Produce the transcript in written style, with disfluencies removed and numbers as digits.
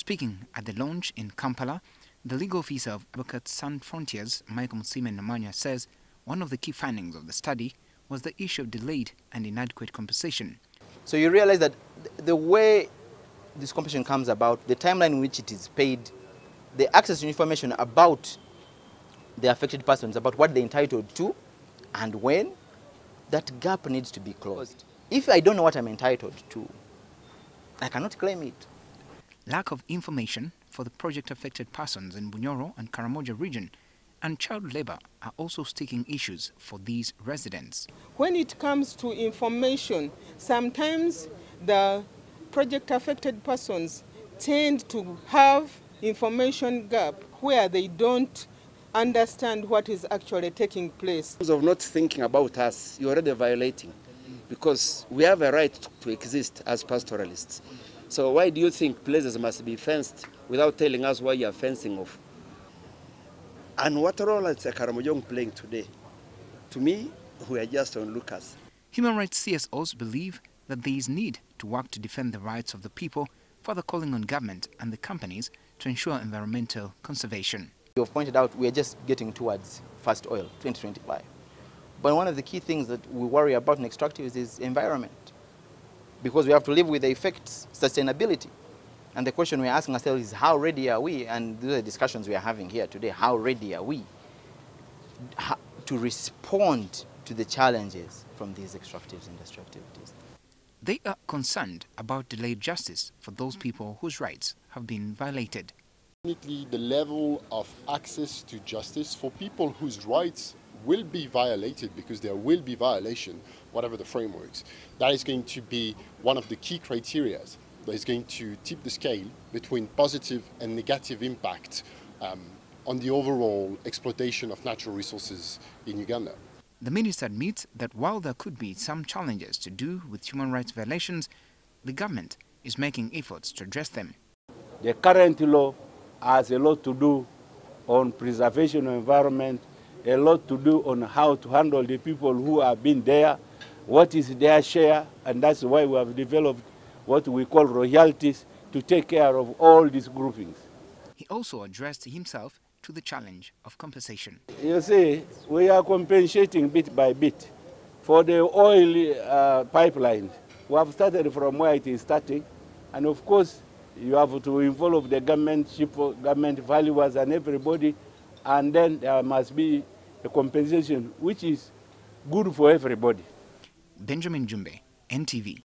Speaking at the launch in Kampala, the legal officer of Advocates Sans Frontiers, Michael Namanya, says one of the key findings of the study was the issue of delayed and inadequate compensation. So you realize that the way this compensation comes about, the timeline in which it is paid, the access to information about the affected persons, about what they're entitled to and when, that gap needs to be closed. If I don't know what I'm entitled to, I cannot claim it. Lack of information for the project-affected persons in Bunyoro and Karamoja region and child labor are also sticking issues for these residents. When it comes to information, sometimes the project-affected persons tend to have information gap where they don't understand what is actually taking place. Because of not thinking about us, you're already violating, because we have a right to exist as pastoralists. So why do you think places must be fenced without telling us why you are fencing off? And what role is Karamoja playing today? To me, we are just onlookers. Human rights CSOs believe that there is need to work to defend the rights of the people, further calling on government and the companies to ensure environmental conservation. You've pointed out we are just getting towards first oil, 2025. But one of the key things that we worry about in extractives is environment, because we have to live with the effects, sustainability. And the question we're asking ourselves is, how ready are we? And these are the discussions we are having here today. How ready are we to respond to the challenges from these extractives industry activities? They are concerned about delayed justice for those people whose rights have been violated. Definitely the level of access to justice for people whose rights will be violated, because there will be violation, whatever the frameworks. That is going to be one of the key criteria that is going to tip the scale between positive and negative impact on the overall exploitation of natural resources in Uganda. The minister admits that while there could be some challenges to do with human rights violations, the government is making efforts to address them. The current law has a lot to do on preservation of environment, a lot to do on how to handle the people who have been there, what is their share, and that's why we have developed what we call royalties to take care of all these groupings. He also addressed himself to the challenge of compensation. You see, we are compensating bit by bit. For the oil pipeline, we have started from where it is starting, and of course, you have to involve the government, government valuers and everybody, and then there must be a compensation which is good for everybody. Benjamin Jumbe, NTV.